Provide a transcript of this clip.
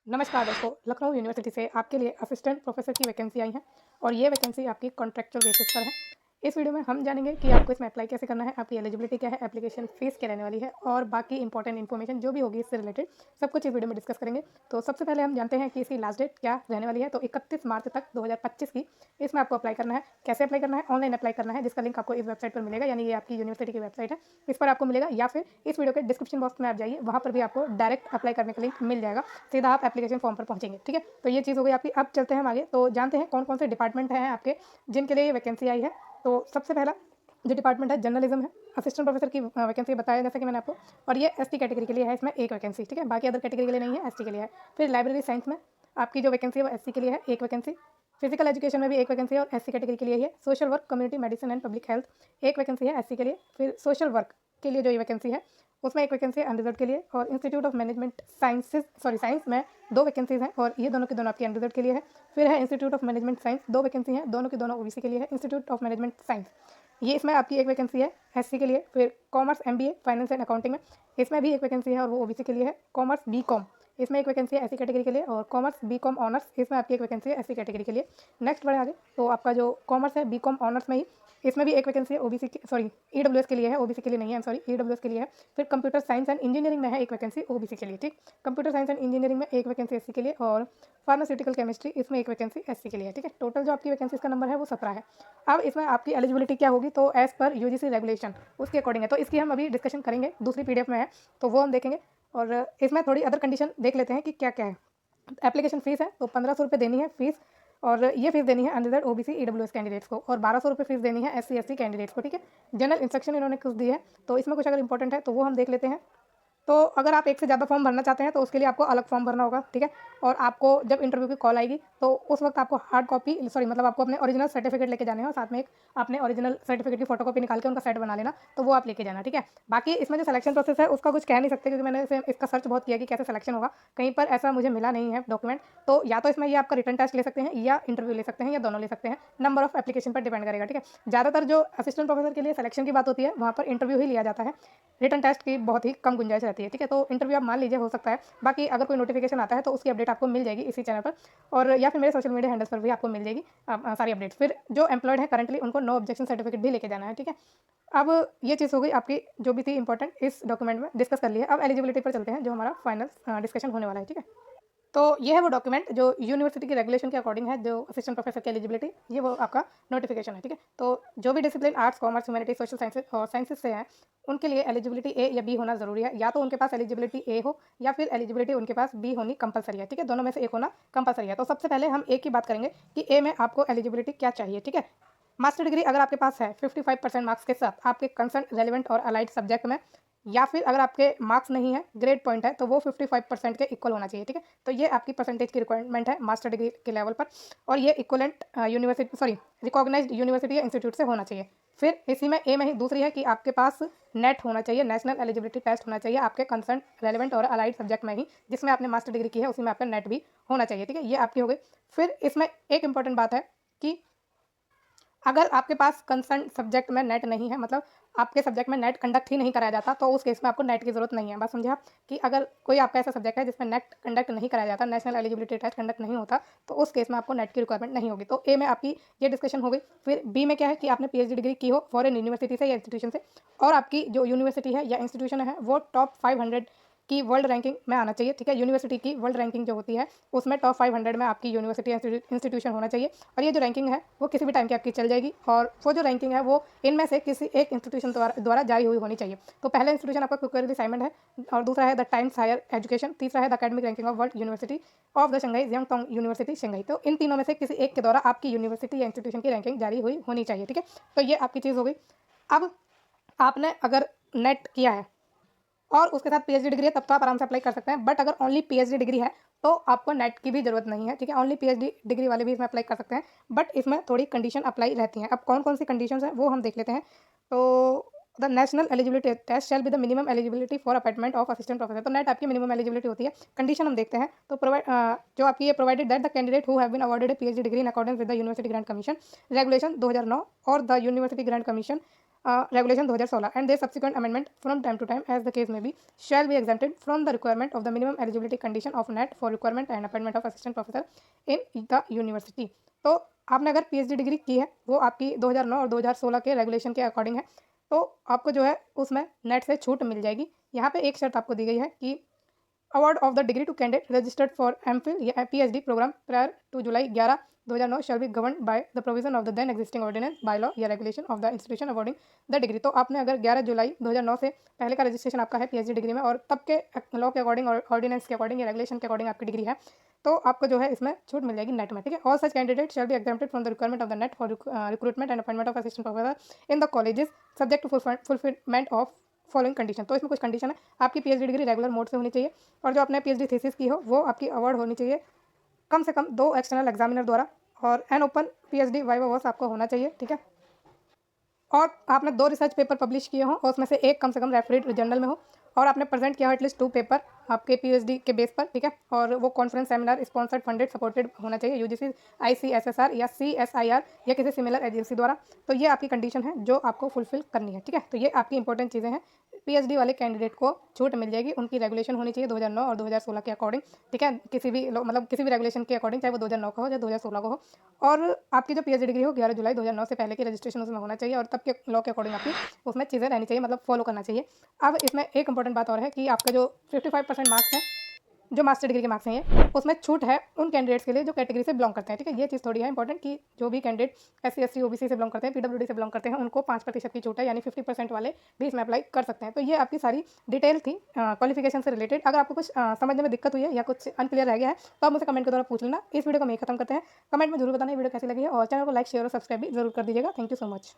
नमस्कार दोस्तों, लखनऊ यूनिवर्सिटी से आपके लिए असिस्टेंट प्रोफेसर की वैकेंसी आई है और ये वैकेंसी आपकी कॉन्ट्रैक्चुअल बेसिस पर है। इस वीडियो में हम जानेंगे कि आपको इसमें अप्लाई कैसे करना है, आपकी एलिजिबिलिटी क्या है, एप्लीकेशन फीस क्या रहने वाली है और बाकी इंपॉर्टेंट इन्फॉर्मेशन जो भी होगी इससे रिलेटेड सब कुछ इस वीडियो में डिस्कस करेंगे। तो सबसे पहले हम जानते हैं कि इसकी लास्ट डेट क्या रहने वाली है। तो 31 मार्च तक 2025 की इसमें आपको अप्लाई करना है। कैसे अप्लाई करना है? ऑनलाइन अप्लाई करना है, जिसका लिंक आपको इस वेबसाइट पर मिलेगा, यानी ये आपकी यूनिवर्सिटी की वेबसाइट है, इस पर आपको मिलेगा, या फिर इस वीडियो के डिस्क्रिप्शन बॉक्स में आप जाइए, वहाँ पर भी आपको डायरेक्ट अप्लाई करने का लिंक मिल जाएगा। सीधा आप एप्लीकेशन फॉर्म पर पहुंचेंगे। ठीक है, तो ये चीज़ हो गई आपकी। अब चलते हैं हम आगे, तो जानते हैं कौन कौन से डिपार्टमेंट हैं आपके जिनके लिए ये वैकेंसी आई है। तो सबसे पहला जो डिपार्टमेंट है जर्नलिज्म है। असिस्टेंट प्रोफेसर की वैकेंसी बताया जैसे कि मैंने आपको, और ये एसटी कैटेगरी के लिए है, इसमें एक वैकेंसी। ठीक है, बाकी अदर कैटेगरी के लिए नहीं है, एसटी के लिए है। फिर लाइब्रेरी साइंस में आपकी जो वैकेंसी है वो एससी के लिए है, एक वैकेंसी। फिजिकल एजुकेशन में भी एक वैकेंसी है और एससी कैटेगरी के लिए ही है। Social work, community medicine and public health एक वैकेंसी है एससी के लिए। फिर सोशल वर्क के लिए जो ये वैकेंसी है उसमें एक वैकेंसी है अनरिजर्व के लिए। और इंस्टीट्यूट ऑफ मैनेजमेंट साइंस में दो वैकेंसीज हैं और ये दोनों के दोनों आपके अनरिजर्व के लिए है। फिर है इंस्टीट्यूट ऑफ मैनेजमेंट साइंस, दो वैकेंसी हैं, दोनों की दोनों ओबीसी के लिए है। इंस्टीट्यूट ऑफ मैनेजमेंट साइंस ये इसमें आपकी एक वैकेंसी है एससी के लिए। फिर commerce MBA finance and accounting में इसमें भी एक वैकेंसी है और वो ओबीसी के लिए है। कॉमर्स बीकॉम इसमें एक वैकेंसी है एससी कैटेगरी के लिए। और कॉमर्स बीकॉम ऑनर्स इसमें आपकी एक वैकेंसी है एससी कैटेगरी के लिए। नेक्स्ट बढ़े आगे, तो आपका जो कॉमर्स है बीकॉम ऑनर्स में ही इसमें भी एक वैकेंसी है ओबीसी की, सॉरी ईडब्ल्यूएस के लिए है, ओबीसी के लिए नहीं है, सॉरी ईडब्ल्यूएस के लिए है। फिर कंप्यूटर साइंस एंड इंजीनियरिंग में है एक वैकेंसी ओबीसी के लिए। ठीक, कंप्यूटर साइंस एंड इंजीनियरिंग में एक वैकेंसी एससी के लिए और फार्मास्यूटिकल केमिस्ट्री इसमें एक वैकेंसी एससी के लिए है। ठीक है, टोटल जो आपकी वैकेंसी का नंबर है वो 17 है। अब इसमें आपकी एलिजिबिलिटी क्या होगी, तो एज़ पर यूजीसी रेगुलेशन उसके अकॉर्डिंग है। तो इसकी हम अभी डिस्कशन करेंगे, दूसरी पीडीएफ में है तो वो हम देखेंगे। और इसमें थोड़ी अदर कंडीशन देख लेते हैं कि क्या क्या है। एप्लीकेशन फ़ीस है तो 1500 रुपये देनी है फ़ीस, और ये फीस देनी है अनरिजर्व ओबीसी ईडब्ल्यूएस कैंडिडेट्स को, और 1200 रुपये फीस देनी है एससी एसटी कैंडिडेट्स को। ठीक है, जनरल इंस्ट्रक्शन इन्होंने कुछ दी है, तो इसमें कुछ अगर इंपॉर्टेंट है तो वो हम देख लेते हैं। तो अगर आप एक से ज़्यादा फॉर्म भरना चाहते हैं तो उसके लिए आपको अलग फॉर्म भरना होगा। ठीक है, और आपको जब इंटरव्यू की कॉल आएगी तो उस वक्त आपको हार्ड कॉपी, सॉरी मतलब आपको अपने ओरिजिनल सर्टिफिकेट लेके जाने हैं और साथ में एक आपने ओरिजिनल सर्टिफिकेट की फोटोकॉपी निकाल के उनका सेट बना लेना, तो वो आप लेके जाना। ठीक है, बाकी इसमें जो सिलेक्शन प्रोसेस है उसका कुछ कह नहीं सकते, क्योंकि मैंने इसका सर्च बहुत किया कि कैसे सिलेक्शन होगा, कहीं पर ऐसा मुझे मिला नहीं है डॉक्यूमेंट। तो या तो इसमें ये आपका रिटन टेस्ट ले सकते हैं या इंटरव्यू ले सकते हैं या दोनों ले सकते हैं, नंबर ऑफ एप्लीकेशन पर डिपेंड करेगा। ठीक है, ज़्यादातर जो असिस्टेंट प्रोफेसर के लिए सिलेक्शन की बात होती है वहाँ पर इंटरव्यू ही लिया जाता है, रिटन टेस्ट की बहुत ही कम गुंजाइश रहती है। ठीक है, तो इंटरव्यू आप मान लीजिए हो सकता है, बाकी अगर कोई नोटिफिकेशन आता है तो उसकी अपडेट आपको मिल जाएगी इसी चैनल पर, और या फिर मेरे सोशल मीडिया हैंडल्स पर भी आपको मिल जाएगी सारी अपडेट्स। फिर जो एम्प्लॉयड है करंटली उनको नो ऑब्जेक्शन सर्टिफिकेट भी लेके जाना है। ठीक है, अब ये चीज़ हो गई आपकी जो भी थी इंपॉर्टेंट इस डॉक्यूमेंट में डिस्कस कर लिया। अब एलिजिबिलिटी पर चलते हैं जो हमारा फाइनल डिस्कशन होने वाला है। ठीक है, तो ये है वो डॉक्यूमेंट जो यूनिवर्सिटी की रेगुलेशन के अकॉर्डिंग है, जो असिस्टेंट प्रोफेसर की एलिजिबिलिटी, ये वो आपका नोटिफिकेशन है। ठीक है, तो जो भी discipline arts commerce humanity social sciences और साइंसेज से हैं उनके लिए एलिजिबिलिटी ए या बी होना ज़रूरी है, या तो उनके पास एलिजिबिलिटी ए हो या फिर एलिजिबिलिटी उनके पास बी होनी कंपलसरी है। ठीक है, दोनों में से एक होना कंपलसरी है। तो सबसे पहले हम ए की बात करेंगे कि ए में आपको एलिजिबिलिटी क्या चाहिए। ठीक है, मास्टर डिग्री अगर आपके पास है 55% मार्क्स के साथ आपके कंसर्न रेलिवेंट और अलाइड सब्जेक्ट में, या फिर अगर आपके मार्क्स नहीं है ग्रेड पॉइंट है तो वो 55% के इक्वल होना चाहिए। ठीक है, तो ये आपकी परसेंटेज की रिक्वायरमेंट है मास्टर डिग्री के लेवल पर, और ये equivalent university, sorry recognised university या इंस्टीट्यूट से होना चाहिए। फिर इसी में ए में ही दूसरी है कि आपके पास नेट होना चाहिए, नेशनल एलिजिबिलिटी टेस्ट होना चाहिए आपके कंसर्न रेलिवेंट और अलाइड सब्जेक्ट में ही, जिसमें आपने मास्टर डिग्री की है उसी में आपका नेट भी होना चाहिए। ठीक है, ये आपकी हो गई। फिर इसमें एक इंपॉर्टेंट बात है कि अगर आपके पास कंसर्न सब्जेक्ट में नेट नहीं है, मतलब आपके सब्जेक्ट में नेट कंडक्ट ही नहीं कराया जाता, तो उस केस में आपको नेट की ज़रूरत नहीं है। बात समझे आप, कि अगर कोई आपका ऐसा सब्जेक्ट है जिसमें नेट कंडक्ट नहीं कराया जाता, नेशनल एलिजिबिलिटी टेस्ट कंडक्ट नहीं होता, तो उस केस में आपको नेट की रिक्वायरमेंट नहीं होगी। तो ए में आपकी ये डिस्कशन हो गई। फिर बी में क्या है कि आपने पीएचडी डिग्री की हो फॉरेन यूनिवर्सिटी से या इंस्टीट्यूशन से, और आपकी जो यूनिवर्सिटी है या इंस्टीट्यूशन है वो टॉप 500 की वर्ल्ड रैंकिंग में आना चाहिए। ठीक है, यूनिवर्सिटी की वर्ल्ड रैंकिंग जो होती है उसमें टॉप 500 में आपकी यूनिवर्सिटी इंस्टीट्यूशन होना चाहिए, और ये जो रैंकिंग है वो किसी भी टाइम की आपकी चल जाएगी, और वो जो रैंकिंग है वो इनमें से किसी एक इंस्टीट्यूशन द्वारा जारी हुई होनी चाहिए। तो पहला इंस्टीट्यूशन आपका क्विकरी असाइनमेंट है, और दूसरा है द टाइम्स हायर एजुकेशन, तीसरा है the academic ranking of world university of the Shanghai Jiaotong university Shanghai. तो इन तीनों में से किसी एक के द्वारा आपकी यूनिवर्सिटी या इंस्टीट्यूशन की रैंकिंग जारी हुई होनी चाहिए। ठीक है, तो ये आपकी चीज़ हो गई। अब आपने अगर नेट किया है और उसके साथ पीएचडी डिग्री है तब तो आप आराम से अप्लाई कर सकते हैं, बट अगर ओनली पीएचडी डिग्री है तो आपको नेट की भी ज़रूरत नहीं है। ठीक है, ओनली पीएचडी डिग्री वाले भी इसमें अप्लाई कर सकते हैं, बट इसमें थोड़ी कंडीशन अप्लाई रहती हैं। अब कौन कौन सी कंडीशन है वो हम देख लेते हैं। तो the national eligibility test shall be the minimum eligibility for appointment of assistant professor. तो नेट आपकी मिनिमम एलिजिबिलिटी होती है। कंडीशन हम देखते हैं, तो जो आपकी ये provided that the candidate who have been awarded a PhD degree in accordance with the university grant commission regulation 2009 और the university grant commission Regulation 2016 and their subsequent amendment from time to time as the case may be shall be exempted from the requirement of the minimum eligibility condition of NET for requirement and appointment of assistant professor in the university। तो आपने अगर PhD degree की है वो आपकी 2009 और 2016 के regulation के अकॉर्डिंग है, तो आपको जो है उसमें नेट से छूट मिल जाएगी। यहाँ पे एक शर्त आपको दी गई है कि award of the degree to candidate registered for MPhil या PhD program prior to July 11, 2009 shall be governed by the provision of the then existing ordinance, bylaw या regulation of the institution awarding the degree। तो आपने अगर 11 जुलाई 2009 से पहले का registration आपका है पीएचडी डिग्री में और तब के लॉ के अकॉर्डिंग और ऑर्डिनेंस के अकॉर्डिंग या रेगुलेशन के अकॉर्डिंग आपकी डिग्री है, तो आपको जो है इसमें छूट मिल जाएगी नेट में, ठीक है। All such candidate shall be exempted from the requirement of the NET for recruitment and appointment of assistant professor in the colleges subject to fulfilment of following condition. तो इसमें कुछ कंडीशन है, आपकी पीएचडी डिग्री रेगुलर मोड से होनी चाहिए और जो आपने पीएचडी थीसिस की हो वो आपकी अवार्ड होनी चाहिए कम से कम 2 एक्सटर्नल एग्जामिनर द्वारा और an open PhD viva voce आपको होना चाहिए, ठीक है। और आपने 2 रिसर्च पेपर पब्लिश किए हों और उसमें से एक कम से कम रेफरेड जर्नल में हो और आपने प्रेजेंट किया हो एटलीस्ट 2 पेपर आपके पीएचडी के बेस पर, ठीक है। और वो conference seminar sponsored funded supported होना चाहिए यूजीसी आईसीएसएसआर या सीएसआईआर या किसी सिमिलर एजेंसी द्वारा। तो ये आपकी कंडीशन है जो आपको फुलफिल करनी है, ठीक है। तो ये आपकी इंपॉर्टेंट चीज़ें हैं। पीएचडी वाले कैंडिडेट को छूट मिल जाएगी, उनकी रेगुलेशन होनी चाहिए 2009 और 2016 के अकॉर्डिंग, ठीक है। किसी भी मतलब किसी भी रेगुलेशन के अकॉर्डिंग, चाहे वो 2009 का हो या 2016 का हो। और आपकी जो पीएचडी डिग्री हो 11 जुलाई 2009 से पहले की रजिस्ट्रेशन उसमें होना चाहिए और तब के लॉ के अकॉर्डिंग आपकी उसमें चीज़ें रहनी चाहिए, मतलब फॉलो करना चाहिए। अब इसमें एक इंपॉर्टेंट बात और है कि आपका जो 55% मार्क्स हैं, जो मास्टर डिग्री के मार्क्स हैं ये, उसमें छूट है उन कैंडिडेट्स के लिए जो कैटेगरी से बिलोंग करते हैं, ठीक है। ये चीज़ थोड़ी है इंपॉर्टेंट कि जो भी कैंडिडेट एससी एसटी ओबीसी से बिलोंग करते हैं, पीडब्ल्यूडी से बिलोंग करते हैं, उनको 5% की छूट है, यानी 50% वाले भी इसमें अप्लाई कर सकते हैं। तो ये आपकी सारी डिटेल थी क्वालिफिकेशन से रिलेटेड। अगर आपको कुछ समझने में दिक्कत हुई है या कुछ अनक्लियर रह गया है तो आप मुझे कमेंट के द्वारा पूछ लेना। इस वीडियो को हम यही खत्म करते हैं। कमेंट में जरूर बताना वीडियो कैसी लगी है और चैनल को लाइक शेयर और सब्सक्राइब भी जरूर कर दीजिएगा। Thank you so much.